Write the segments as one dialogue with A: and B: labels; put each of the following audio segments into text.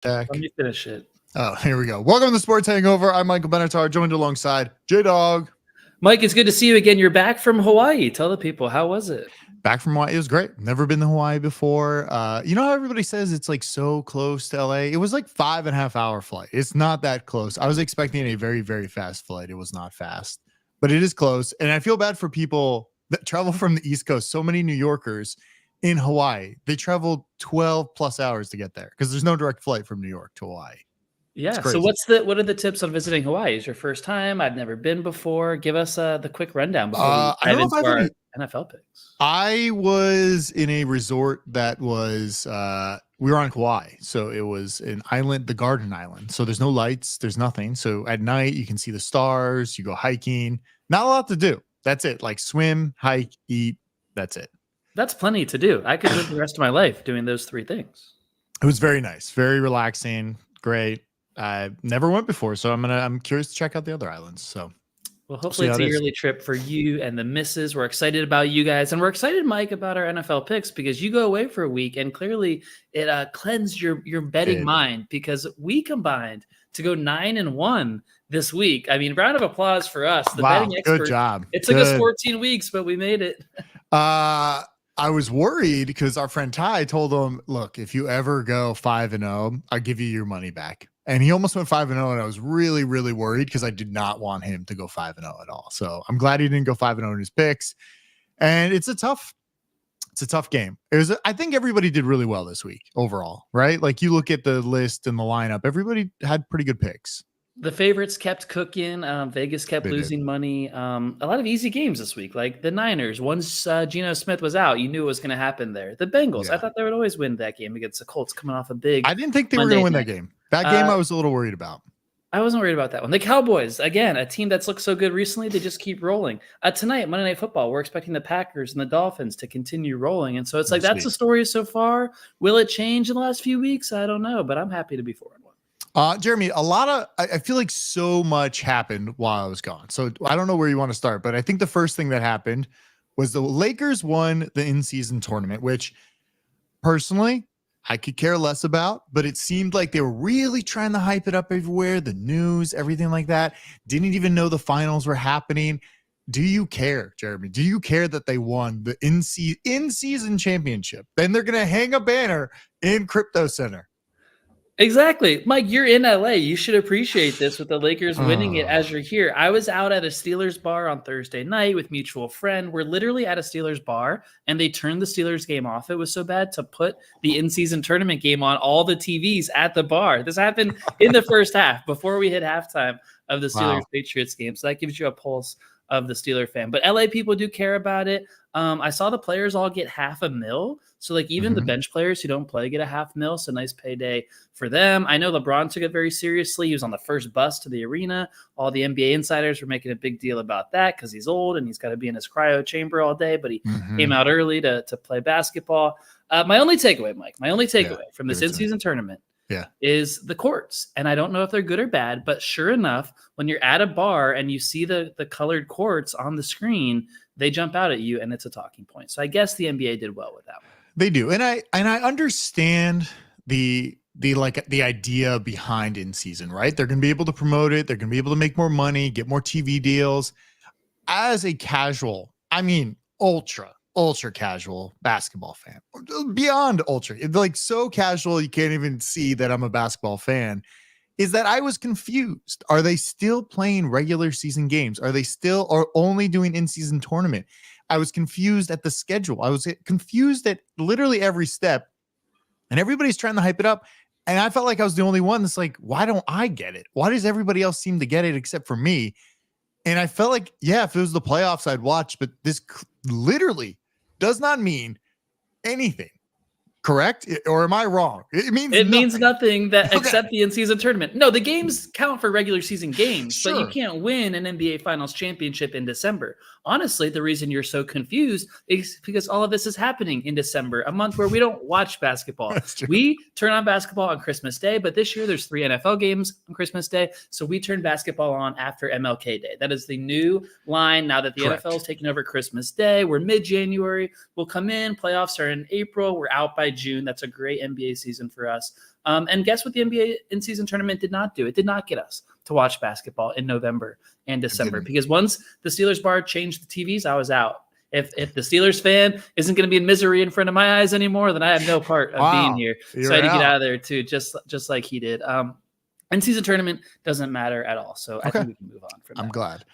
A: Deck.
B: Let me finish it.
A: Oh, here we go. Welcome to the Sports Hangover. I'm Michael Benatar, joined alongside J-Dog.
B: Mike, it's good to see you again. You're back from Hawaii. Tell the people, how was it?
A: Back from Hawaii. It was great. Never been to Hawaii before. You know how everybody says it's like so close to LA? It was like 5.5 hour flight. It's not that close. I was expecting a very, very fast flight. It was not fast, but it is close. And I feel bad for people that travel from the East Coast. So many New Yorkers in Hawaii, they traveled 12 plus hours to get there because there's no direct flight from New York to Hawaii.
B: Yeah. So what are the tips on visiting Hawaii? Is your first time? I've never been before. Give us the quick rundown before we dive into our NFL picks.
A: I was in a resort that was we were on Kauai. So it was an island, the Garden Island. So there's no lights, there's nothing. So at night you can see the stars, you go hiking. Not a lot to do. That's it. Like swim, hike, eat. That's it.
B: That's plenty to do. I could live the rest of my life doing those three things.
A: It was very nice, very relaxing, great. I never went before, so I'm curious to check out the other islands. So,
B: well, hopefully it's a yearly trip for you and the missus. We're excited about you guys, and we're excited, Mike, about our NFL picks because you go away for a week, and clearly it cleansed your betting mind because we combined to go 9-1 this week. I mean, round of applause for us, the betting expert.
A: Good job.
B: It took us 14 weeks, but we made it.
A: I was worried because our friend Ty told him, look, if you ever go 5-0, I'll give you your money back. And he almost went 5-0, and I was really, really worried because I did not want him to go 5-0 at all. So I'm glad he didn't go 5-0 in his picks. And it's a tough game. I think everybody did really well this week overall, right? Like you look at the list and the lineup, everybody had pretty good picks.
B: The favorites kept cooking. Vegas kept losing money. A lot of easy games this week, like the Niners. Once Geno Smith was out, you knew what was going to happen there. The Bengals, I thought they would always win that game against the Colts coming off a big.
A: I didn't think they were going to win that game. That game I was a little worried about.
B: I wasn't worried about that one. The Cowboys, again, a team that's looked so good recently, they just keep rolling. Tonight, Monday Night Football, we're expecting the Packers and the Dolphins to continue rolling. And so it's like, that's the story so far. Will it change in the last few weeks? I don't know, but I'm happy to be 4-1.
A: Jeremy, I feel like so much happened while I was gone. So I don't know where you want to start, but I think the first thing that happened was the Lakers won the in-season tournament, which personally I could care less about, but it seemed like they were really trying to hype it up everywhere. The news, everything like that. Didn't even know the finals were happening. Do you care, Jeremy? Do you care that they won the in-season championship? Then they're going to hang a banner in Crypto Center.
B: Exactly. Mike, you're in LA. You should appreciate this with the Lakers winning it as you're here. I was out at a Steelers bar on Thursday night with mutual friend. We're literally at a Steelers bar, and they turned the Steelers game off. It was so bad to put the in-season tournament game on all the TVs at the bar. This happened in the first half before we hit halftime of the Steelers-Patriots game. So that gives you a pulse of the Steeler fan. But LA people do care about it. I saw the players all get $500,000. So like even the bench players who don't play get $500,000. So nice payday for them. I know LeBron took it very seriously. He was on the first bus to the arena. All the NBA insiders were making a big deal about that because he's old and he's got to be in his cryo chamber all day. But he came out early to play basketball. My only takeaway, Mike, from this in-season tournament is the courts. And I don't know if they're good or bad, but sure enough, when you're at a bar and you see the colored courts on the screen, they jump out at you and it's a talking point. So I guess the NBA did well with that one.
A: They do. And I understand the idea behind in season, right? They're going to be able to promote it. They're going to be able to make more money, get more TV deals. As a casual, I mean, ultra casual basketball fan, beyond ultra, like so casual, you can't even see that I'm a basketball fan, is that I was confused. Are they still playing regular season games? Are they still or only doing in-season tournament? I was confused at the schedule. I was confused at literally every step, and everybody's trying to hype it up. And I felt like I was the only one that's like, why don't I get it? Why does everybody else seem to get it except for me? And I felt like, yeah, if it was the playoffs, I'd watch, but this literally does not mean anything. Correct? Or am I wrong? It means
B: nothing that except the in-season tournament. No, the games count for regular season games, but you can't win an NBA Finals championship in December. Honestly, the reason you're so confused is because all of this is happening in December, a month where we don't watch basketball. We turn on basketball on Christmas Day, but this year there's 3 NFL games on Christmas Day, so we turn basketball on after MLK Day. That is the new line now that the NFL is taking over Christmas Day. We're mid-January. We'll come in. Playoffs are in April. We're out by June. That's a great NBA season for us. And guess what the NBA in-season tournament did not do? It did not get us to watch basketball in November and December, because once the Steelers bar changed the TVs, I was out. If the Steelers fan isn't going to be in misery in front of my eyes anymore, then I have no part of being here. So I had to get out of there too, just like he did. In-season tournament doesn't matter at all. So I think we can move on from that.
A: I'm glad.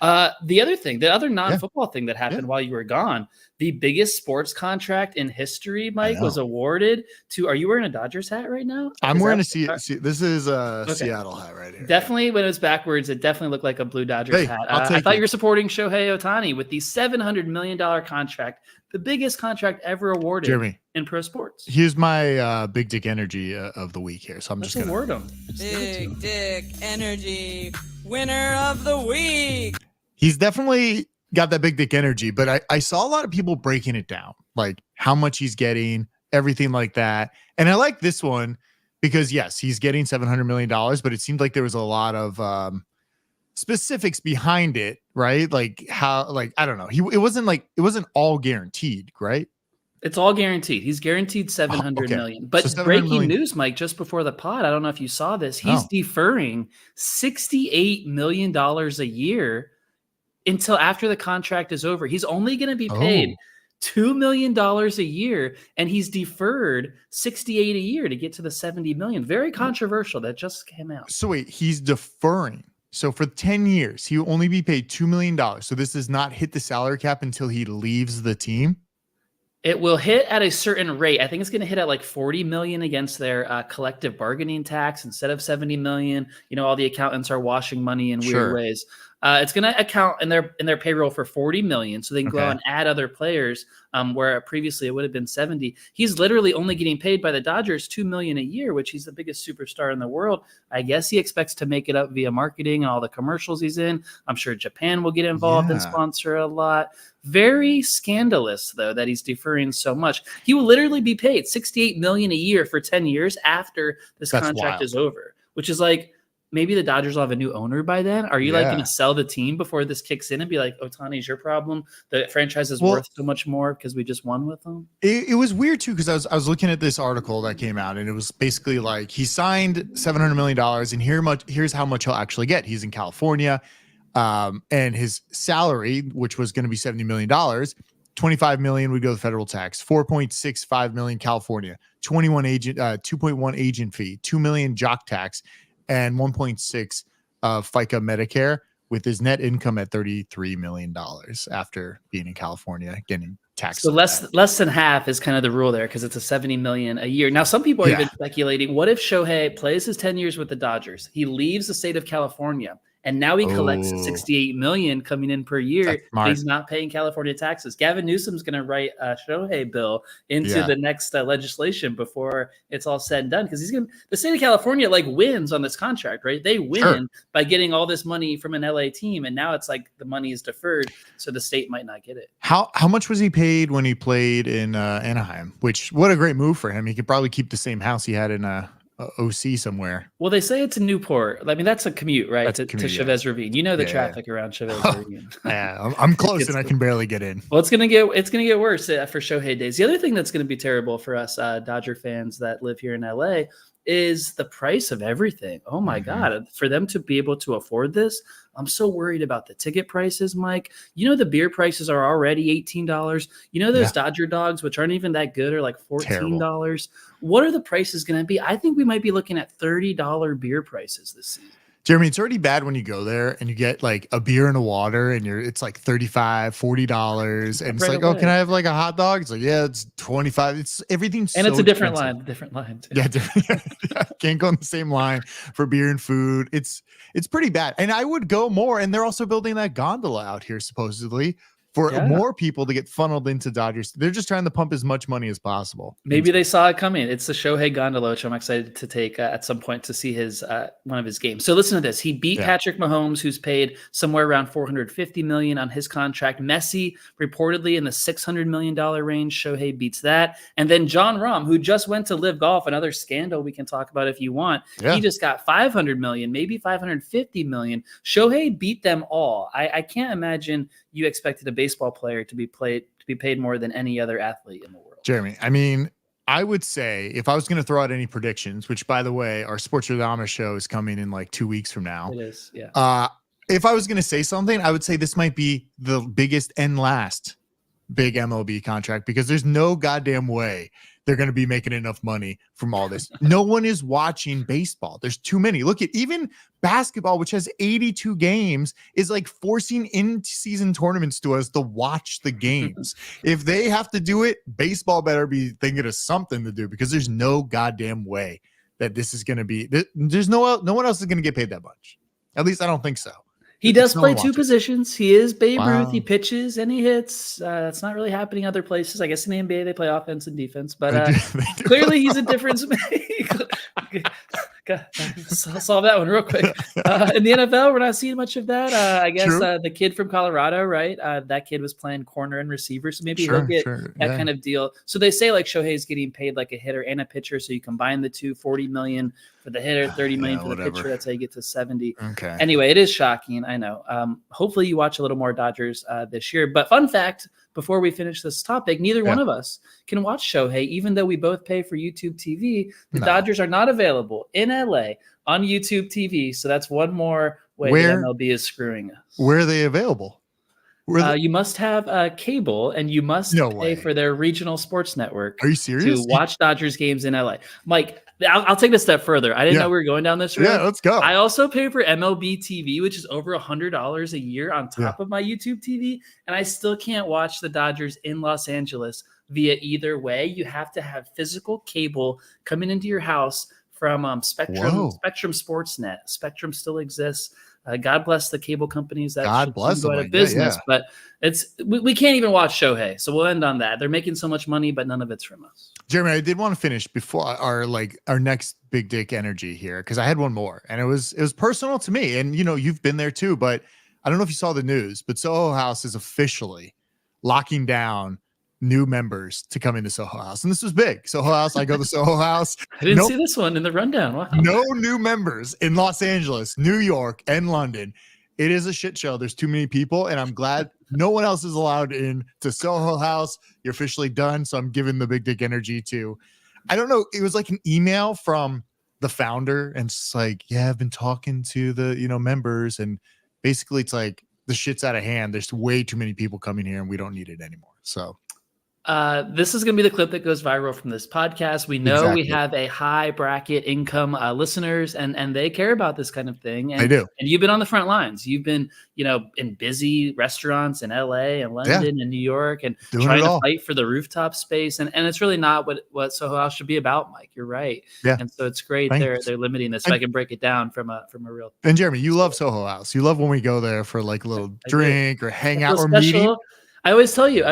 B: The other non-football thing that happened while you were gone, the biggest sports contract in history, Mike, was awarded to. Are you wearing a Dodgers hat right now?
A: I'm wearing this is a Seattle hat right here.
B: Definitely, when it was backwards, it definitely looked like a blue Dodgers hat. I thought you were supporting Shohei Ohtani with the $700 million contract, the biggest contract ever awarded in pro sports.
A: Here's my big dick energy of the week here. So I'm just going to
B: award him.
C: Big dick energy winner of the week.
A: He's definitely got that big dick energy, but I saw a lot of people breaking it down, like how much he's getting, everything like that. And I like this one because yes, he's getting $700 million, but it seemed like there was a lot of specifics behind it, right? Like how, like, I don't know. It wasn't all guaranteed, right?
B: It's all guaranteed. He's guaranteed $700 million. But so breaking news, Mike, just before the pod, I don't know if you saw this. He's deferring $68 million a year until after the contract is over. He's only going to be paid $2 million a year, and he's deferred $68 a year to get to the $70 million. Very controversial. That just came out.
A: So wait, he's deferring. So for 10 years, he will only be paid $2 million. So this does not hit the salary cap until he leaves the team?
B: It will hit at a certain rate. I think it's going to hit at like 40 million against their collective bargaining tax instead of 70 million. You know, all the accountants are washing money in weird ways. It's going to account in their payroll for 40 million. So they can go out and add other players where previously it would have been 70. He's literally only getting paid by the Dodgers $2 million a year, which he's the biggest superstar in the world. I guess he expects to make it up via marketing and all the commercials he's in. I'm sure Japan will get involved and sponsor a lot. Very scandalous, though, that he's deferring so much. He will literally be paid $68 million a year for 10 years after this contract is over, which is like, maybe the Dodgers will have a new owner by then. Are you like going to sell the team before this kicks in and be like, Ohtani's your problem? The franchise is worth so much more because we just won with them.
A: It was weird too, because I was looking at this article that came out, and it was basically like he signed $700 million, and here's how much he'll actually get. He's in California, and his salary, which was going to be $70 million, $25 million would go to federal tax, $4.65 million California, 2.1 agent fee, $2 million jock tax, and 1.6 FICA Medicare, with his net income at $33 million after being in California, getting taxed.
B: So less than half is kind of the rule there, because it's a $70 million a year. Now, some people are even speculating, what if Shohei plays his 10 years with the Dodgers? He leaves the state of California, and now he collects $68 million coming in per year. He's not paying California taxes. Gavin Newsom's going to write a Shohei bill into the next legislation before it's all said and done, because the state of California like wins on this contract, right? They win by getting all this money from an LA team, and now it's like the money is deferred, so the state might not get it.
A: How much was he paid when he played in Anaheim? Which, what a great move for him. He could probably keep the same house he had in OC somewhere.
B: Well, they say it's in Newport. I mean, that's a commute, right? To Chavez Ravine. You know the traffic around Chavez Ravine.
A: Yeah, I'm close and I can barely get in.
B: Well, it's gonna get worse for Shohei days. The other thing that's gonna be terrible for us Dodger fans that live here in LA is the price of everything. Oh my God. For them to be able to afford this, I'm so worried about the ticket prices, Mike. You know, the beer prices are already $18. You know, those Dodger dogs, which aren't even that good, are like $14. Terrible. What are the prices going to be? I think we might be looking at $30 beer prices this season.
A: Jeremy, it's already bad when you go there and you get like a beer and a water, and it's like $35, $40. And it's like, oh, can I have like a hot dog? It's like, yeah, it's 25. It's everything's
B: and
A: so
B: it's a different
A: expensive.
B: line. Too.
A: Yeah, can't go in the same line for beer and food. It's pretty bad. And I would go more. And they're also building that gondola out here supposedly for more people to get funneled into Dodgers. They're just trying to pump as much money as possible.
B: Maybe they saw it coming. It's the Shohei gondola, which I'm excited to take at some point to see his one of his games. So listen to this. He beat Patrick Mahomes, who's paid somewhere around $450 million on his contract. Messi reportedly in the $600 million range. Shohei beats that. And then Jon Rahm, who just went to Live Golf, another scandal we can talk about if you want. Yeah. He just got $500 million, maybe $550 million. Shohei beat them all. I can't imagine you expected a baseball player to be paid more than any other athlete in the world.
A: Jeremy, I mean, I would say if I was going to throw out any predictions, which by the way, our Sports Radama show is coming in like 2 weeks from now.
B: It is, yeah.
A: If I was going to say something, I would say this might be the biggest and last big MLB contract because there's no goddamn way they're going to be making enough money from all this. No one is watching baseball. There's too many. Look at even basketball, which has 82 games, is like forcing in-season tournaments to us to watch the games. If they have to do it, baseball better be thinking of something to do because there's no goddamn way that this is going to be. There's no one else is going to get paid that much. At least I don't think so.
B: He does play two positions. He is Babe Ruth.
A: Wow.
B: He pitches and he hits. That's not really happening other places. I guess in the NBA they play offense and defense, but clearly he's a difference maker. Solve that one real quick. In the NFL, we're not seeing much of that. I guess the kid from Colorado, right? That kid was playing corner and receiver, so maybe he'll get that kind of deal. So they say like Shohei's getting paid like a hitter and a pitcher, so you combine the two, $40 million for the hitter, $30 million for the pitcher. That's how you get to 70.
A: Okay.
B: Anyway, it is shocking. I know. Hopefully you watch a little more Dodgers this year. But fun fact, before we finish this topic, neither one of us can watch Shohei, even though we both pay for YouTube TV. The Dodgers are not available in LA on YouTube TV. So that's one more way that MLB is screwing us.
A: Where are they available?
B: You must have cable and you must pay for their regional sports network.
A: Are you serious?
B: To watch Dodgers games in LA. Mike, I'll take it a step further. I didn't know we were going down this road.
A: Yeah, let's go.
B: I also pay for MLB TV, which is over $100 a year on top of my YouTube TV, and I still can't watch the Dodgers in Los Angeles via either way. You have to have physical cable coming into your house from Spectrum Sportsnet. Spectrum still exists. God bless the cable companies that go out of business, but we can't even watch Shohei. So we'll end on that. They're making so much money, but none of it's from us.
A: Jeremy, I did want to finish before our next big dick energy here because I had one more and it was personal to me. And you've been there too, but I don't know if you saw the news, but Soho House is officially locking down new members to come into Soho House. And this was big. Soho House, I go to Soho House.
B: I didn't see this one in the rundown. Wow.
A: No new members in Los Angeles, New York, and London. It is a shit show. There's too many people, and I'm glad no one else is allowed in to Soho House. You're officially done, so I'm giving the big dick energy to, I don't know, it was like an email from the founder, and it's like, I've been talking to the, members, and basically it's like the shit's out of hand. There's way too many people coming here, and we don't need it anymore. So
B: this is going to be the clip that goes viral from this podcast. We know we have a high bracket income listeners and they care about this kind of thing. And,
A: they do. And
B: you've been on the front lines. You've been, in busy restaurants in LA and London and New York and trying to fight for the rooftop space. And it's really not what Soho House should be about, Mike. You're right. Yeah. And so it's great. They're limiting this. If I can break it down from a real.
A: And Jeremy, you love Soho House. You love when we go there for like a little drink or hang out or meeting.
B: I always tell you,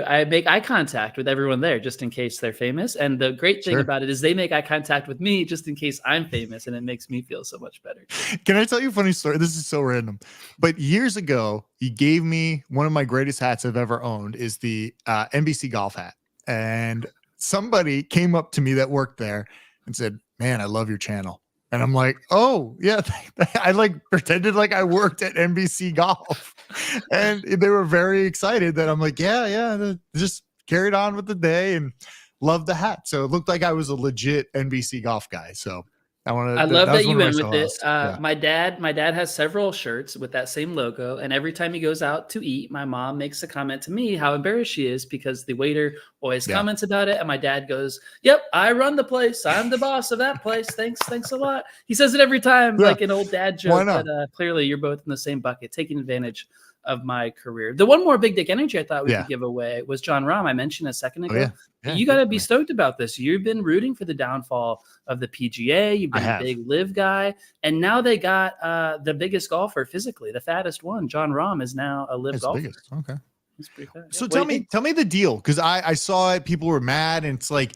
B: I make eye contact with everyone there just in case they're famous. And the great thing about it is they make eye contact with me just in case I'm famous, and it makes me feel so much better.
A: Can I tell you a funny story? This is so random. But years ago, you gave me one of my greatest hats I've ever owned is the NBC golf hat. And somebody came up to me that worked there and said, "Man, I love your channel." And I'm like, "Oh, yeah." I pretended like I worked at NBC Golf. And they were very excited that I'm like, yeah. Just carried on with the day and loved the hat. So it looked like I was a legit NBC Golf guy. So I
B: love that you went with it. My dad has several shirts with that same logo. And every time he goes out to eat, my mom makes a comment to me how embarrassed she is because the waiter always comments about it. And my dad goes, "Yep, I run the place. I'm the boss of that place. Thanks a lot." He says it every time, like an old dad joke. But clearly you're both in the same bucket, taking advantage of my career. The one more big dick energy I thought we could give away was Jon Rahm. I mentioned a second ago. You got to be stoked about this. You've been rooting for the downfall of the PGA. You've been a big Liv guy. And now they got the biggest golfer physically, the fattest one. Jon Rahm is now a Liv golfer.
A: Biggest. Okay. That's pretty fat. So tell me the deal. Because I saw it. People were mad. And it's like,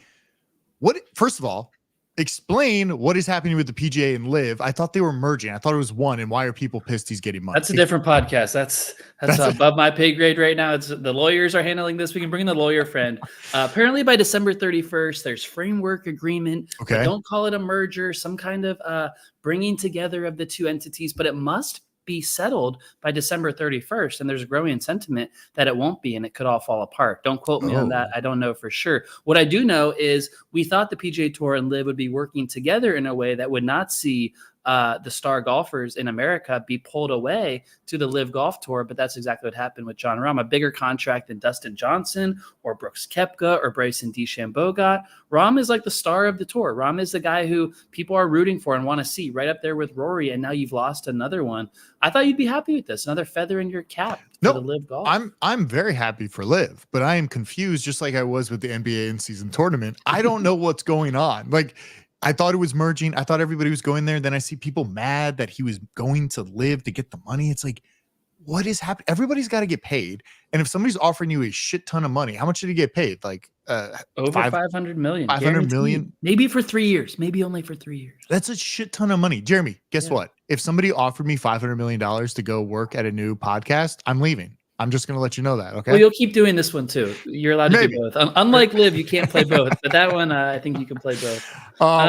A: first of all, explain what is happening with the PGA and Liv. I thought they were merging. I thought it was one. And why are people pissed he's getting money?
B: That's a different podcast. That's above my pay grade right now. It's the lawyers are handling this. We can bring in the lawyer friend. Apparently by December 31st, there's framework agreement. Okay. Don't call it a merger, some kind of bringing together of the two entities, but it must be settled by December 31st. And there's a growing sentiment that it won't be, and it could all fall apart. Don't quote me on that. I don't know for sure. What I do know is we thought the PGA Tour and Liv would be working together in a way that would not see the star golfers in America be pulled away to the Liv Golf Tour, but that's exactly what happened with Jon Rahm. A bigger contract than Dustin Johnson or Brooks Koepka or Bryson DeChambeau got. Rahm is like the star of the tour. Rahm is the guy who people are rooting for and want to see, right up there with Rory, and now you've lost another one. I thought you'd be happy with this, another feather in your cap for the Liv Golf.
A: I'm very happy for Liv, but I am confused just like I was with the NBA in-season tournament. I don't know what's going on. Like, I thought it was merging. I thought everybody was going there. Then I see people mad that he was going to Liv to get the money. It's like, what is happening? Everybody's got to get paid. And if somebody's offering you a shit ton of money, how much did he get paid? Like
B: over 500 million.
A: 500 million?
B: Maybe for 3 years. Maybe only for 3 years.
A: That's a shit ton of money. Jeremy, guess what? If somebody offered me $500 million to go work at a new podcast, I'm leaving. I'm just going to let you know that, okay?
B: Well, you'll keep doing this one too. You're allowed to do both. Unlike Liv, you can't play both. But that one, I think you can play both.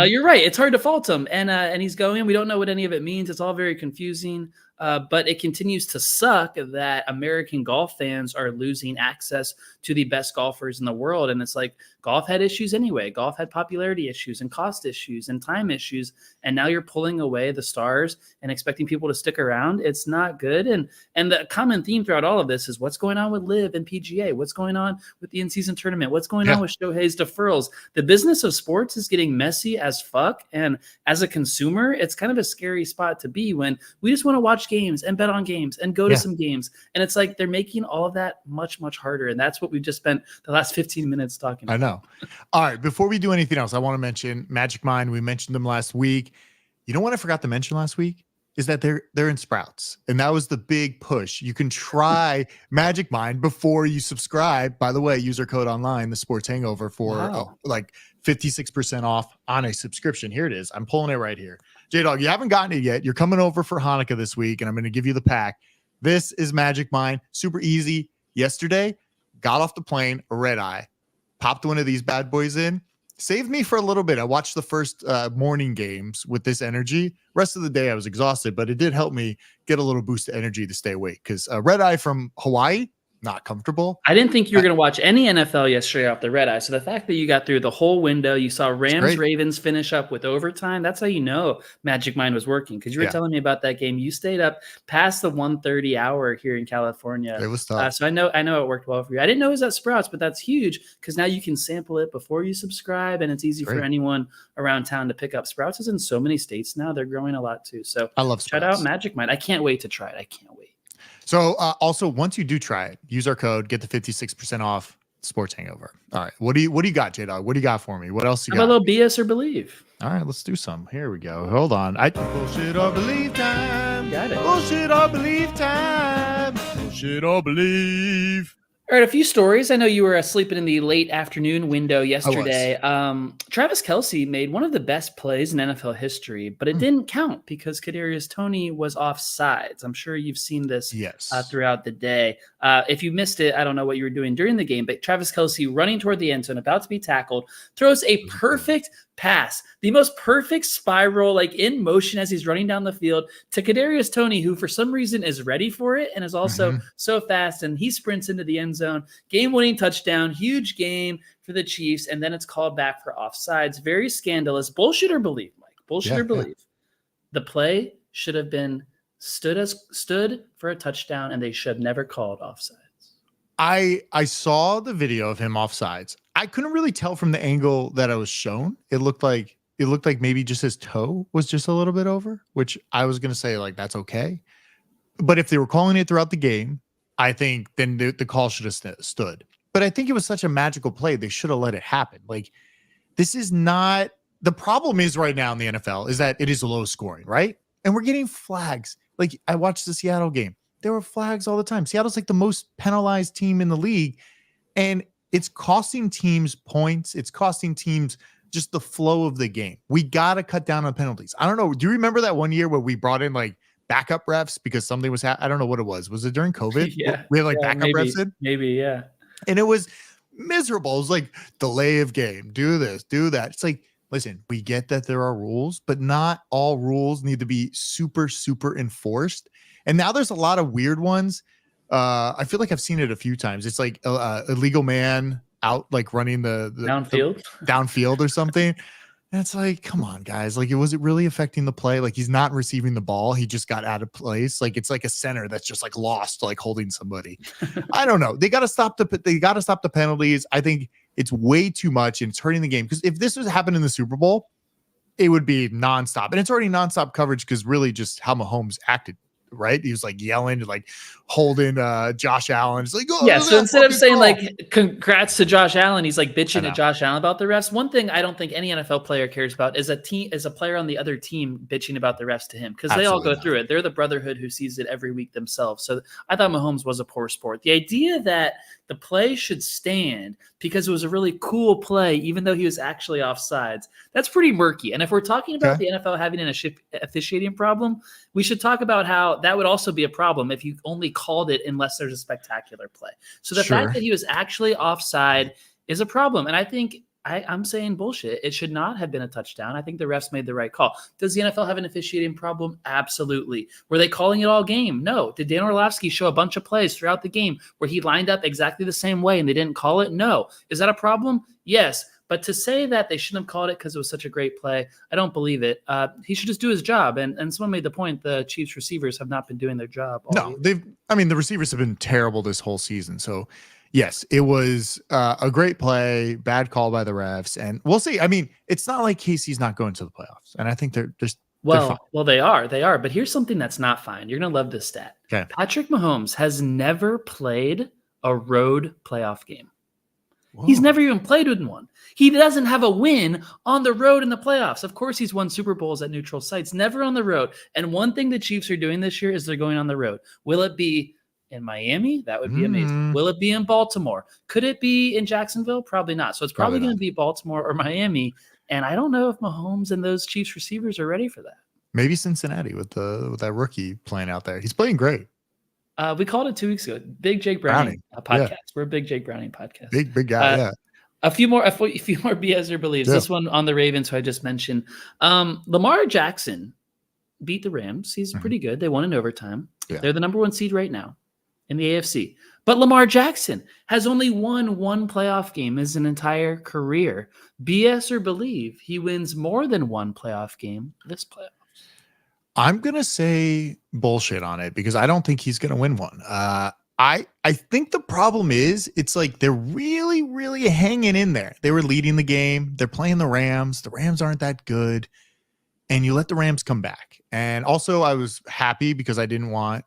B: You're right. It's hard to fault him. And he's going. We don't know what any of it means. It's all very confusing. But it continues to suck that American golf fans are losing access to the best golfers in the world. And it's like golf had issues anyway. Golf had popularity issues and cost issues and time issues. And now you're pulling away the stars and expecting people to stick around. It's not good. And the common theme throughout all of this is what's going on with Liv and PGA? What's going on with the in-season tournament? What's going on with Shohei's deferrals? The business of sports is getting messy as fuck. And as a consumer, it's kind of a scary spot to be when we just want to watch games and bet on games and go to some games. And it's like they're making all of that much, much harder. And that's what we've just spent the last 15 minutes talking about.
A: I know. All right. Before we do anything else, I want to mention Magic Mind. We mentioned them last week. You know what I forgot to mention last week? Is that they're in Sprouts. And that was the big push. You can try Magic Mind before you subscribe. By the way, user code online, the Sports Hangover, for like 56% off on a subscription. Here it is. I'm pulling it right here. J-Dog, you haven't gotten it yet. You're coming over for Hanukkah this week, and I'm going to give you the pack. This is Magic Mind. Super easy. Yesterday, got off the plane, a red eye, popped one of these bad boys in. Saved me for a little bit. I watched the first morning games with this energy. Rest of the day, I was exhausted, but it did help me get a little boost of energy to stay awake because red eye from Hawaii, not comfortable.
B: I didn't think you were going to watch any NFL yesterday off the red eye. So the fact that you got through the whole window, you saw Rams Ravens finish up with overtime. That's how you know Magic Mind was working. Because you were telling me about that game. You stayed up past the 1:30 hour here in California.
A: It was tough.
B: So I know it worked well for you. I didn't know it was at Sprouts, but that's huge because now you can sample it before you subscribe, and it's easy for anyone around town to pick up. Sprouts is in so many states now; they're growing a lot too. So
A: I love Sprouts.
B: Shout out Magic Mind. I can't wait to try it. I can't wait.
A: So also, once you do try it, use our code, get the 56% off Sports Hangover. All right. What do you got, J-Dog? What do you got for me? What else you got?
B: How about a little BS or believe?
A: All right, let's do some. Here we go. Hold on. Bullshit or believe time.
B: Got it.
A: Bullshit or believe time. Bullshit or believe.
B: All right, a few stories. I know you were sleeping in the late afternoon window yesterday. Travis Kelce made one of the best plays in NFL history, but it didn't count because Kadarius Toney was offsides. I'm sure you've seen this throughout the day. If you missed it, I don't know what you were doing during the game, but Travis Kelce running toward the end zone, about to be tackled, throws a perfect pass, the most perfect spiral, like in motion as he's running down the field to Kadarius Toney, who for some reason is ready for it and is also so fast, and he sprints into the end zone, game-winning touchdown, huge game for the Chiefs, and then it's called back for offsides. Very scandalous. Bullshit or believe, Mike? Bullshit or believe? The play should have been stood for a touchdown, and they should have never called offsides.
A: I saw the video of him offsides. I couldn't really tell from the angle that I was shown. It looked like maybe just his toe was just a little bit over, which I was going to say like that's okay. But if they were calling it throughout the game, I think then the call should have stood. But I think it was such a magical play. They should have let it happen. Like this is not the problem is right now in the NFL is that it is low scoring, right? And we're getting flags. Like I watched the Seattle game. There were flags all the time. Seattle's like the most penalized team in the league. And it's costing teams points. It's costing teams just the flow of the game. We got to cut down on penalties. I don't know. Do you remember that one year where we brought in like backup refs because something was I don't know what it was. Was it during COVID? We had like backup refs in?
B: Maybe, yeah.
A: And it was miserable. It was like delay of game. Do this, do that. It's like, listen, we get that there are rules, but not all rules need to be super, super enforced. And now there's a lot of weird ones. I feel like I've seen it a few times. It's like illegal man out like running the downfield or something. And it's like, come on, guys. Like, was it really affecting the play? Like, he's not receiving the ball. He just got out of place. Like, it's like a center that's just like lost, like holding somebody. I don't know. They got to stop the penalties. I think it's way too much and it's hurting the game. Because if this was happening in the Super Bowl, it would be nonstop. And it's already nonstop coverage because really just how Mahomes acted. Right, he was like yelling, like holding Josh Allen. It's like, oh,
B: yeah. So instead of saying like congrats to Josh Allen, he's like bitching at Josh Allen about the refs. One thing I don't think any NFL player cares about is a player on the other team bitching about the refs to him, because they all go through it. They're the brotherhood who sees it every week themselves. So I thought Mahomes was a poor sport. The idea that the play should stand because it was a really cool play, even though he was actually offsides, that's pretty murky. And if we're talking about the NFL having an officiating problem, we should talk about how that would also be a problem if you only called it unless there's a spectacular play. So the fact that he was actually offside is a problem. And I think I'm saying bullshit. It should not have been a touchdown. I think the refs made the right call. Does the NFL have an officiating problem? Absolutely. Were they calling it all game? No. Did Dan Orlovsky show a bunch of plays throughout the game where he lined up exactly the same way and they didn't call it? No. Is that a problem? Yes. But to say that they shouldn't have called it because it was such a great play, I don't believe it. He should just do his job. And someone made the point the Chiefs receivers have not been doing their job.
A: The receivers have been terrible this whole season. So, yes, it was a great play, bad call by the refs. And we'll see. I mean, it's not like KC's not going to the playoffs. And I think they're just
B: Well, they are. But here's something that's not fine. You're going to love this stat.
A: Okay.
B: Patrick Mahomes has never played a road playoff game.
A: Whoa.
B: He's never even played in one. He doesn't have a win on the road in the playoffs. Of course, he's won Super Bowls at neutral sites, never on the road. And one thing the Chiefs are doing this year is they're going on the road. Will it be in Miami? That would be amazing. Will it be in Baltimore? Could it be in Jacksonville? Probably not. So it's probably going to be Baltimore or Miami. And I don't know if Mahomes and those Chiefs receivers are ready for that.
A: Maybe Cincinnati with that rookie playing out there. He's playing great.
B: We called it 2 weeks ago. Big Jake Browning podcast. Yeah. We're a big Jake Browning podcast.
A: Big guy. Yeah.
B: A few more BS or believes. Yeah. This one on the Ravens, who I just mentioned. Lamar Jackson beat the Rams. He's pretty good. They won in overtime. Yeah. They're the number 1 seed right now in the AFC. But Lamar Jackson has only won 1 playoff game his entire career. BS or believe, he wins more than 1 playoff game this playoff.
A: I'm going to say bullshit on it because I don't think he's going to win one. I think the problem is it's like they're really, really hanging in there. They were leading the game. They're playing the Rams. The Rams aren't that good. And you let the Rams come back. And also I was happy because I didn't want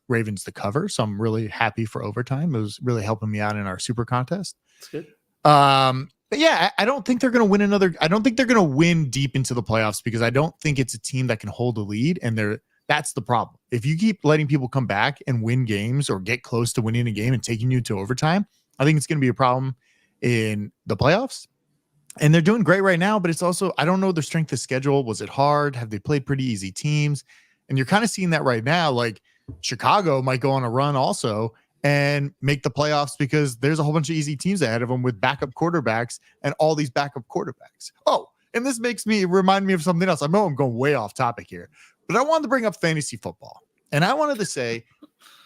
A: Ravens to cover. So I'm really happy for overtime. It was really helping me out in our super contest.
B: That's good.
A: But yeah, I don't think they're going to win I don't think they're going to win deep into the playoffs because I don't think it's a team that can hold a lead. And that's the problem. If you keep letting people come back and win games or get close to winning a game and taking you to overtime, I think it's going to be a problem in the playoffs. And they're doing great right now, but it's also, I don't know their strength of schedule. Was it hard? Have they played pretty easy teams? And you're kind of seeing that right now. Like Chicago might go on a run also and make the playoffs because there's a whole bunch of easy teams ahead of them with backup quarterbacks and all these backup quarterbacks. Oh, and this remind me of something else. I know I'm going way off topic here, but I wanted to bring up fantasy football. And I wanted to say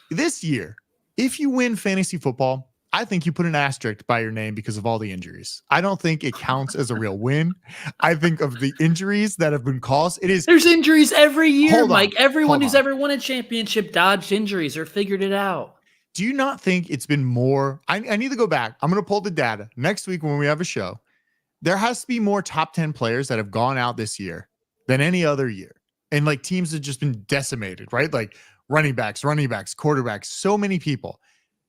A: this year, if you win fantasy football, I think you put an asterisk by your name because of all the injuries. I don't think it counts as a real win. I think of the injuries that have been caused.
B: There's injuries every year, Mike. Everyone who's ever won a championship dodged injuries or figured it out.
A: Do you not think it's been more? I need to go back. I'm going to pull the data next week when we have a show. There has to be more top 10 players that have gone out this year than any other year. And like teams have just been decimated, right? Like running backs, quarterbacks, so many people.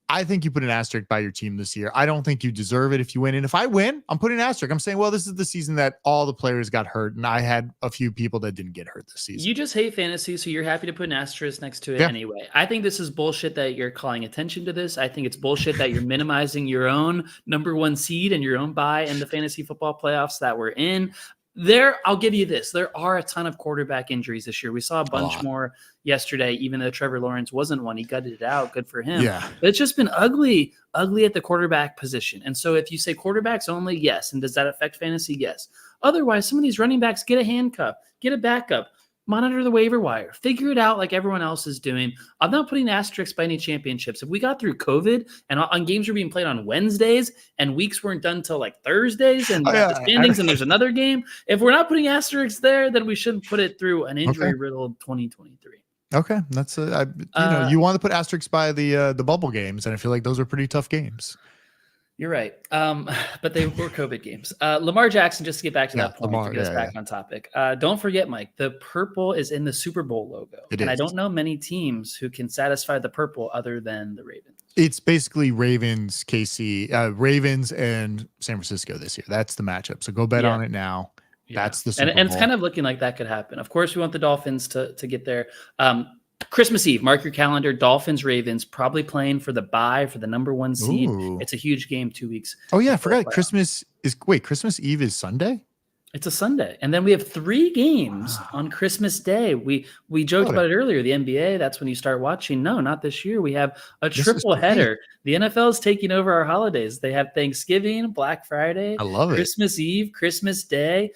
A: I think you put an asterisk by your team this year. I don't think you deserve it if you win. And if I win, I'm putting an asterisk. I'm saying, well, this is the season that all the players got hurt. And I had a few people that didn't get hurt this season.
B: You just hate fantasy, so you're happy to put an asterisk next to it anyway. I think this is bullshit that you're calling attention to this. I think it's bullshit that you're minimizing your own number 1 seed and your own bye in the fantasy football playoffs that we're in. I'll give you this. There are a ton of quarterback injuries this year. We saw a bunch more yesterday, even though Trevor Lawrence wasn't one. He gutted it out. Good for him.
A: Yeah.
B: But it's just been ugly at the quarterback position. And so if you say quarterbacks only, yes. And does that affect fantasy? Yes. Otherwise, some of these running backs get a handcuff, get a backup. monitor the waiver wire, figure it out like everyone else is doing. I'm not putting asterisks by any championships. If we got through COVID and on games were being played on Wednesdays and weeks weren't done till like Thursdays and the standings and there's another game, if we're not putting asterisks there, then we shouldn't put it through an injury-riddled 2023.
A: Okay, that's you want to put asterisks by the bubble games, and I feel like those are pretty tough games.
B: You're right. But they were COVID games. Lamar Jackson, just to get back to that point, to get us back on topic. Don't forget, Mike, the purple is in the Super Bowl logo. I don't know many teams who can satisfy the purple other than the Ravens.
A: It's basically Ravens, Ravens and San Francisco this year. That's the matchup. So go bet on it now. Yeah. That's the Super Bowl. And it's kind
B: of looking like that could happen. Of course, we want the Dolphins to get there. Christmas Eve, mark your calendar. Dolphins, Ravens, probably playing for the bye for the number 1 seed. Ooh. It's a huge game, 2 weeks.
A: Oh yeah, I forgot. Christmas Eve is Sunday?
B: It's a Sunday. And then we have 3 games on Christmas Day. We joked about it earlier. The NBA, that's when you start watching. No, not this year. We have a triple header. The NFL is taking over our holidays. They have Thanksgiving, Black Friday,
A: I love it.
B: Christmas Eve, Christmas Day,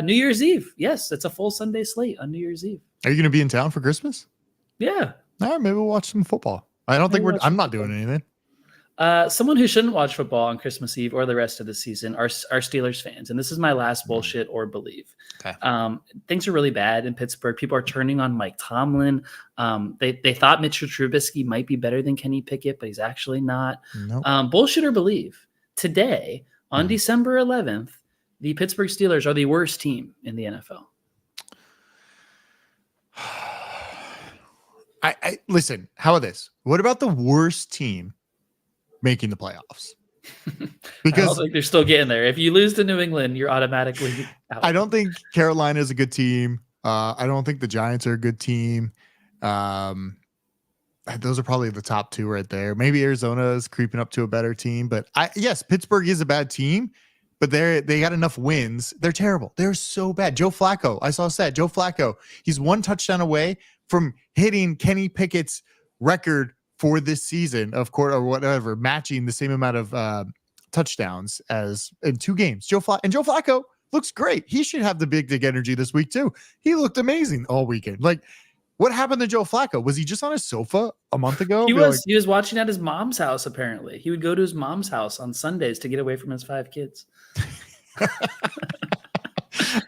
B: New Year's Eve. Yes, it's a full Sunday slate on New Year's Eve.
A: Are you going to be in town for Christmas?
B: Yeah.
A: All right, maybe we'll watch some football. I don't think I'm not doing anything.
B: Someone who shouldn't watch football on Christmas Eve or the rest of the season are Steelers fans. And this is my last bullshit or believe. Okay. Things are really bad in Pittsburgh. People are turning on Mike Tomlin. They thought Mitchell Trubisky might be better than Kenny Pickett, but he's actually not. Nope. Bullshit or believe. Today, on December 11th, the Pittsburgh Steelers are the worst team in the NFL.
A: I listen, how about this? What about the worst team making the playoffs? Because
B: I don't think they're still getting there. If you lose to New England, you're automatically out.
A: I don't think Carolina is a good team. I don't think the Giants are a good team. Those are probably the top 2 right there. Maybe Arizona is creeping up to a better team, but yes, Pittsburgh is a bad team, but they got enough wins. They're terrible. They're so bad. Joe Flacco, I saw a stat. Joe Flacco, he's 1 touchdown away from hitting Kenny Pickett's record for this season, of course, or whatever, matching the same amount of touchdowns as in 2 games. Joe Flacco looks great. He should have the big energy this week too. He looked amazing all weekend. Like, what happened to Joe Flacco? Was he just on his sofa a month ago?
B: He was watching at his mom's house. Apparently, he would go to his mom's house on Sundays to get away from his 5 kids.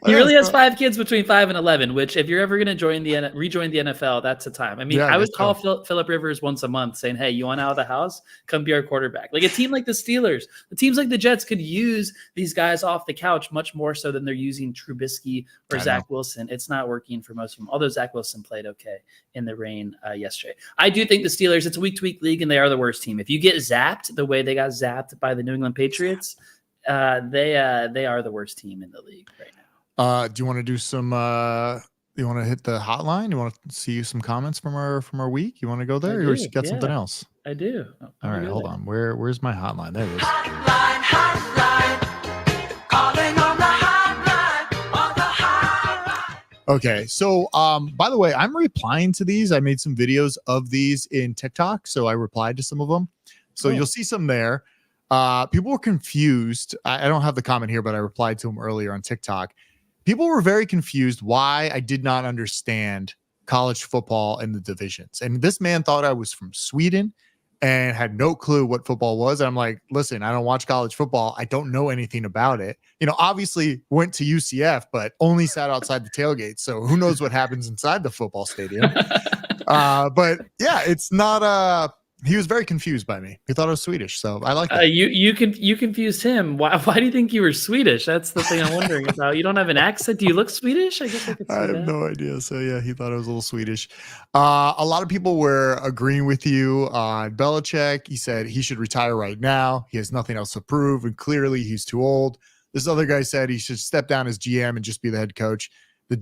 B: He really has 5 kids between 5 and 11, which if you're ever going to rejoin the NFL, that's the time. I mean, I would call Phillip Rivers once a month saying, hey, you want out of the house? Come be our quarterback. Like a team like the Steelers, the teams like the Jets could use these guys off the couch much more so than they're using Trubisky or Zach Wilson. It's not working for most of them, although Zach Wilson played okay in the rain yesterday. I do think the Steelers, it's a week-to-week league, and they are the worst team. If you get zapped the way they got zapped by the New England Patriots, they are the worst team in the league right now.
A: Do you want to do some you want to hit the hotline? You want to see some comments from our week? You want to go there, or you got something else?
B: I do.
A: All right, hold on. Where's my hotline? There it is.
D: Hotline, calling on the hotline.
A: Okay, so by the way, I'm replying to these. I made some videos of these in TikTok, so I replied to some of them. So you'll see some there. People were confused. I don't have the comment here, but I replied to them earlier on TikTok. People were very confused why I did not understand college football and the divisions. And this man thought I was from Sweden and had no clue what football was. And I'm like, listen, I don't watch college football. I don't know anything about it. You know, obviously went to UCF, but only sat outside the tailgate. So who knows what happens inside the football stadium. But yeah, it's not he was very confused by me. He thought I was Swedish, so I like that.
B: You confused him. Why do you think you were Swedish? That's the thing I'm wondering about. You don't have an accent. Do you look Swedish? I guess I could say
A: I have no idea. So yeah, he thought I was a little Swedish. A lot of people were agreeing with you on Belichick. He said he should retire right now. He has nothing else to prove, and clearly he's too old. This other guy said he should step down as GM and just be the head coach. The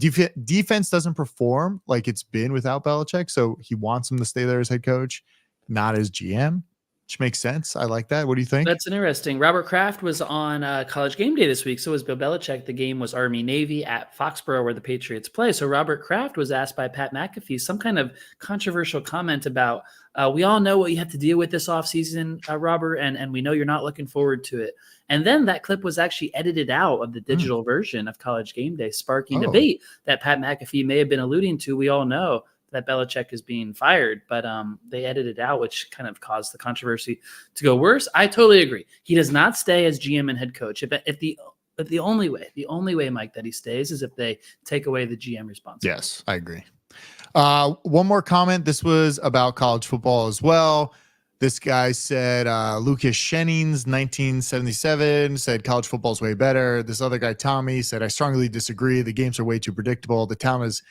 A: defense doesn't perform like it's been without Belichick, so he wants him to stay there as head coach, not as GM. which makes sense. I like that. What do you think?
B: That's interesting. Robert Kraft was on College Game Day this week. So was Bill Belichick. The game was Army-Navy at Foxborough where the Patriots play. So Robert Kraft was asked by Pat McAfee some kind of controversial comment about, we all know what you have to deal with this offseason, Robert, and we know you're not looking forward to it. And then that clip was actually edited out of the digital version of College Game Day, sparking debate that Pat McAfee may have been alluding to. We all know that Belichick is being fired, but they edited it out, which kind of caused the controversy to go worse. I totally agree. He does not stay as GM and head coach. If the only way, Mike, that he stays is if they take away the GM responsibility.
A: Yes, I agree. One more comment. This was about college football as well. This guy said, Lucas Shennings, 1977, said college football is way better. This other guy, Tommy, said, I strongly disagree. The games are way too predictable. The talent is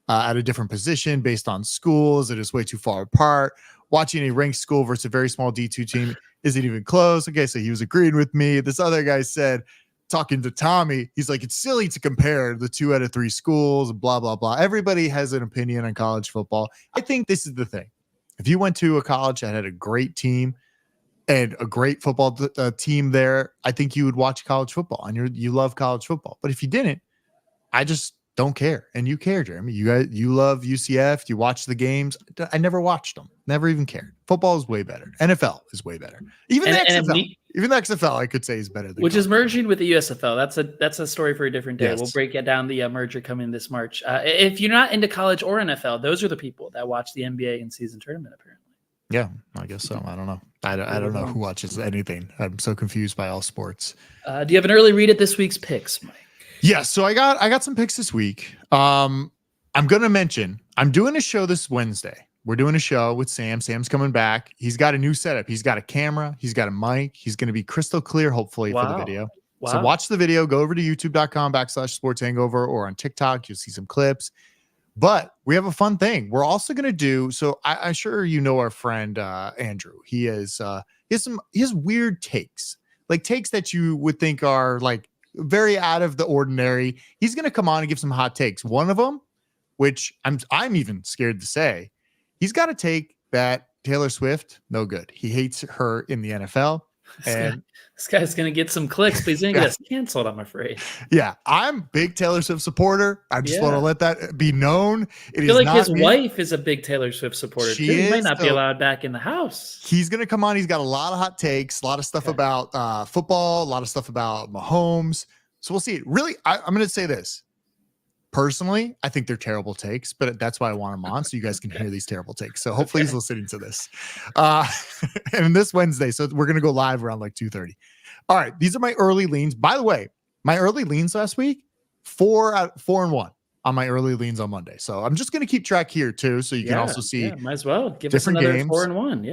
A: at a different position based on schools. It is way too far apart. Watching a ranked school versus a very small D2 team isn't even close. Okay, so he was agreeing with me. This other guy said, talking to Tommy, he's like, it's silly to compare the 2 out of 3 schools, blah, blah, blah. Everybody has an opinion on college football. I think this is the thing. If you went to a college that had a great team and a great football team there, I think you would watch college football and you love college football. But if you didn't, I just don't care. And you care, Jeremy. You love UCF. You watch the games. I never watched them. Never even cared. Football is way better. NFL is way better. Even the XFL. Even the XFL, I could say, is better than
B: which is merging with the USFL. That's a story for a different day.
A: Yes.
B: We'll break it down the merger coming this March. If you're not into college or NFL, those are the people that watch the NBA in season tournament, apparently.
A: Yeah, I guess so. I don't know. I don't know who watches anything. I'm so confused by all sports.
B: Do you have an early read at this week's picks, Mike?
A: Yeah, so I got some picks this week. I'm gonna mention I'm doing a show this Wednesday. We're doing a show with Sam. Sam's coming back. He's got a new setup. He's got a camera. He's got a mic. He's going to be crystal clear, hopefully, for the video. Wow. So watch the video. Go over to youtube.com/sports hangover or on TikTok. You'll see some clips. But we have a fun thing. We're also going to do, so I'm sure you know our friend Andrew. He has weird takes, like takes that you would think are like very out of the ordinary. He's going to come on and give some hot takes. One of them, which I'm even scared to say, he's got to take that Taylor Swift, no good. He hates her in the NFL.
B: This guy's going to get some clicks, but he's going to get us canceled, I'm afraid.
A: Yeah, I'm a big Taylor Swift supporter. I just want to let that be known.
B: I feel like his wife is a big Taylor Swift supporter, too. He might not be allowed back in the house.
A: He's going to come on. He's got a lot of hot takes, a lot of stuff about football, a lot of stuff about Mahomes. So we'll see. Really, I'm going to say this. Personally, I think they're terrible takes, but that's why I want him on, so you guys can hear these terrible takes. So hopefully he's listening to this. And this Wednesday, so we're going to go live around like 2:30. All right, these are my early leans. By the way, my early leans last week, 4-1 on my early leans on Monday. So I'm just going to keep track here too, so you can also see.
B: Might as well give
A: different
B: us another
A: games.
B: 4-1.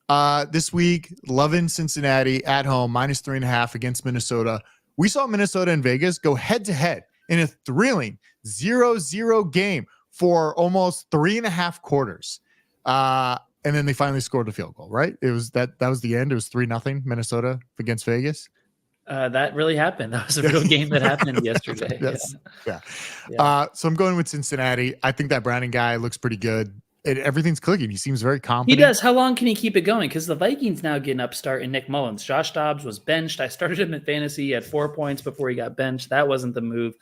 B: Yeah.
A: This week, loving Cincinnati at home, -3.5 against Minnesota. We saw Minnesota and Vegas go head to head in a thrilling 0-0 game for almost 3.5 quarters. And then they finally scored a field goal, right? It was that was the end. It was 3-0 Minnesota against Vegas.
B: That really happened. That was a real game that happened yesterday.
A: Yes. Yeah. So I'm going with Cincinnati. I think that Browning guy looks pretty good. Everything's clicking. He seems very confident.
B: He does. How long can he keep it going? Because the Vikings now get an upstart in Nick Mullins. Josh Dobbs was benched. I started him in fantasy. He had 4 points before he got benched. That wasn't the move.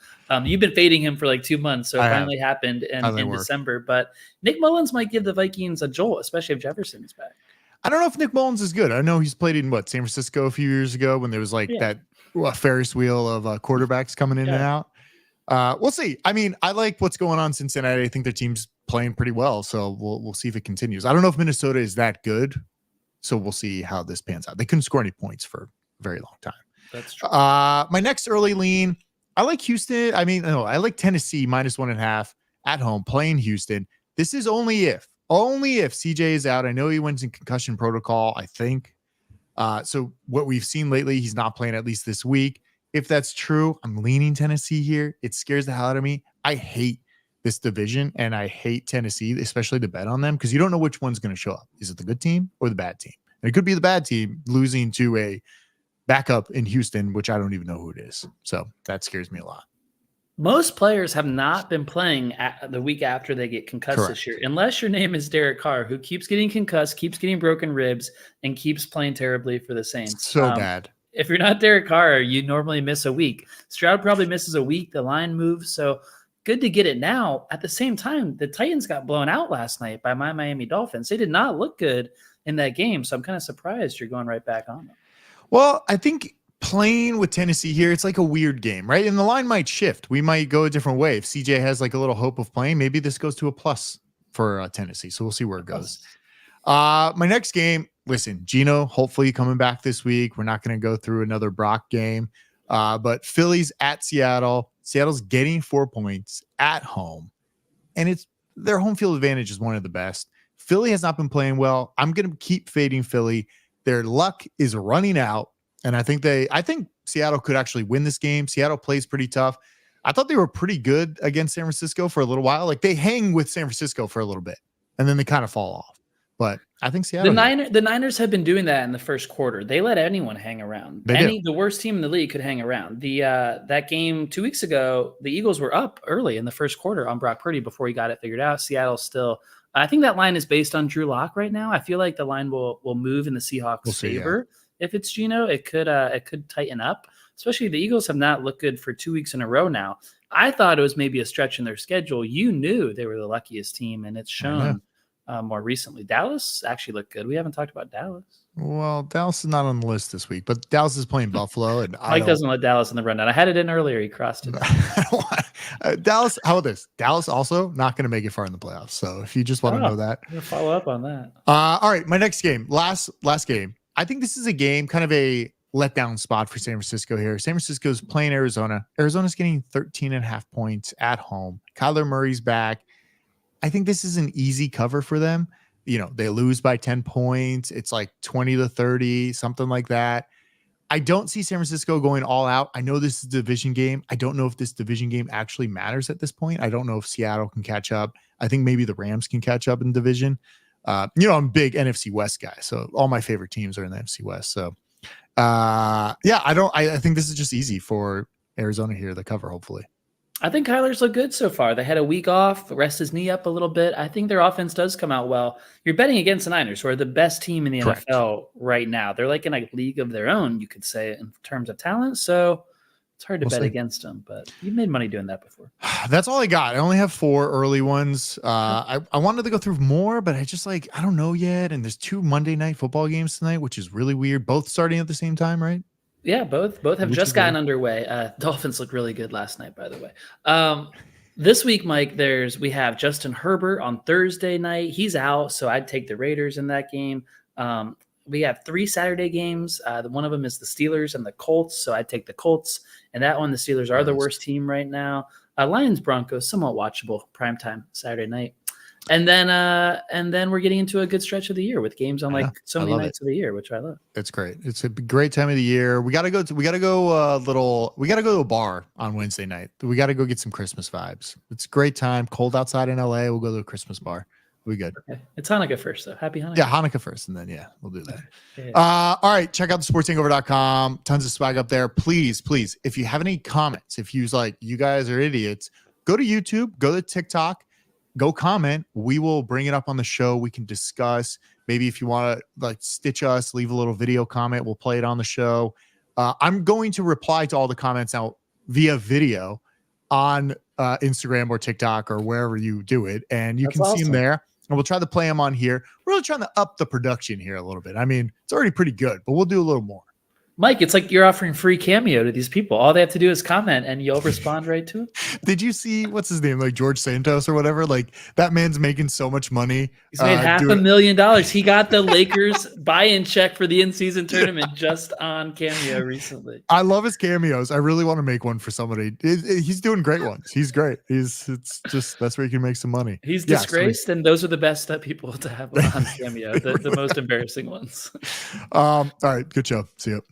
B: You've been fading him for like 2 months, so it finally happened in December. But Nick Mullins might give the Vikings a jolt, especially if Jefferson is back.
A: I don't know if Nick Mullins is good. I know he's played in San Francisco a few years ago when there was like that Ferris wheel of quarterbacks coming in and out. We'll see. I mean, I like what's going on in Cincinnati. I think their team's playing pretty well, so we'll see if it continues. I don't know if Minnesota is that good, so we'll see how this pans out. They couldn't score any points for a very long time.
B: That's true.
A: My next early lean, I like Houston. I like Tennessee -1.5 at home playing Houston. This is only if CJ is out. I know he went in concussion protocol, I think. So what we've seen lately, he's not playing at least this week. If that's true, I'm leaning Tennessee here. It scares the hell out of me. I hate this division, and I hate Tennessee, especially to bet on them, because you don't know which one's going to show up. Is it the good team or the bad team? And it could be the bad team losing to a backup in Houston, which I don't even know who it is. So that scares me a lot.
B: Most players have not been playing the week after they get concussed this year, unless your name is Derek Carr, who keeps getting concussed, keeps getting broken ribs, and keeps playing terribly for the Saints.
A: So bad.
B: If you're not Derek Carr, you normally miss a week. Stroud probably misses a week. The line moves. So good to get it now. At the same time, the Titans got blown out last night by my Miami Dolphins. They did not look good in that game. So I'm kind of surprised you're going right back on them.
A: Well, I think playing with Tennessee here, it's like a weird game, right? And the line might shift. We might go a different way. If CJ has like a little hope of playing, maybe this goes to a plus for Tennessee. So we'll see where it goes. My next game, listen, Gino, hopefully coming back this week. We're not going to go through another Brock game, but Phillies at Seattle. Seattle's getting 4 points at home, and it's their home field advantage is one of the best. Philly has not been playing well. I'm going to keep fading Philly. Their luck is running out. And I think Seattle could actually win this game. Seattle plays pretty tough. I thought they were pretty good against San Francisco for a little while. Like they hang with San Francisco for a little bit, and then they kind of fall off. But I think Seattle.
B: The Niners have been doing that in the first quarter. They let anyone hang around. The worst team in the league could hang around. That game 2 weeks ago, the Eagles were up early in the first quarter on Brock Purdy before he got it figured out. Seattle still. I think that line is based on Drew Lock right now. I feel like the line will move in the Seahawks' favor. If it's Gino, it could tighten up. Especially the Eagles have not looked good for 2 weeks in a row now. I thought it was maybe a stretch in their schedule. You knew they were the luckiest team, and it's shown more recently. Dallas actually looked good. We haven't talked about Dallas.
A: Well, Dallas is not on the list this week, but Dallas is playing Buffalo, and
B: Mike doesn't let Dallas in the rundown. I had it in earlier. He crossed it.
A: Dallas. How about this? Dallas also not going to make it far in the playoffs. So if you just want to know that,
B: I'm gonna follow up on that.
A: All right, my next game, last game. I think this is a game, kind of a letdown spot for San Francisco here. San Francisco's playing Arizona. Arizona's getting 13.5 points at home. Kyler Murray's back. I think this is an easy cover for them. You know, they lose by 10 points. It's like 20-30, something like that. I don't see San Francisco going all out. I know this is a division game. I don't know if this division game actually matters at this point. I don't know if Seattle can catch up. I think maybe the Rams can catch up in division. I'm a big NFC West guy, so all my favorite teams are in the NFC West. So, I think this is just easy for Arizona here, the cover, hopefully.
B: I think Kyler's looked good so far. They had a week off, rest his knee up a little bit. I think their offense does come out well. You're betting against the Niners, who are the best team in the NFL right now. They're like in a league of their own, you could say, in terms of talent. So it's hard to bet against them, but you've made money doing that before.
A: That's all I got. I only have 4 early ones. I wanted to go through more, but I just I don't know yet. And there's 2 Monday night football games tonight, which is really weird. Both starting at the same time, right?
B: Yeah, both have just gotten underway. Dolphins looked really good last night, by the way. This week, Mike, we have Justin Herbert on Thursday night. He's out, so I'd take the Raiders in that game. We have 3 Saturday games. One of them is the Steelers and the Colts, so I'd take the Colts. And that one, the Steelers are the worst team right now. Lions Broncos, somewhat watchable, primetime Saturday night. And then we're getting into a good stretch of the year with games on so many nights of the year, which I love.
A: It's great. It's a great time of the year. We got to go to a bar on Wednesday night. We got to go get some Christmas vibes. It's a great time. Cold outside in LA. We'll go to a Christmas bar. We good.
B: Okay. It's Hanukkah first, though. Happy Hanukkah.
A: Yeah, Hanukkah first, and then we'll do that. All right, check out thesportstakeover.com. Tons of swag up there. Please, if you have any comments, if you you guys are idiots, go to YouTube, go to TikTok, go comment. We will bring it up on the show. We can discuss. Maybe if you want to stitch us, leave a little video comment. We'll play it on the show. I'm going to reply to all the comments now via video on Instagram or TikTok or wherever you do it, and you can see them there. And we'll try to play them on here. We're really trying to up the production here a little bit. I mean, it's already pretty good, but we'll do a little more.
B: Mike, it's like you're offering free Cameo to these people. All they have to do is comment and you'll respond right to it.
A: Did you see, what's his name? George Santos or whatever? That man's making so much money.
B: He's made $500,000. He got the Lakers buy-in check for the in-season tournament just on Cameo recently.
A: I love his cameos. I really want to make one for somebody. He's doing great ones. He's great. That's where he can make some money.
B: He's disgraced, and those are the best people to have on Cameo, the most embarrassing ones.
A: All right. Good show. See you.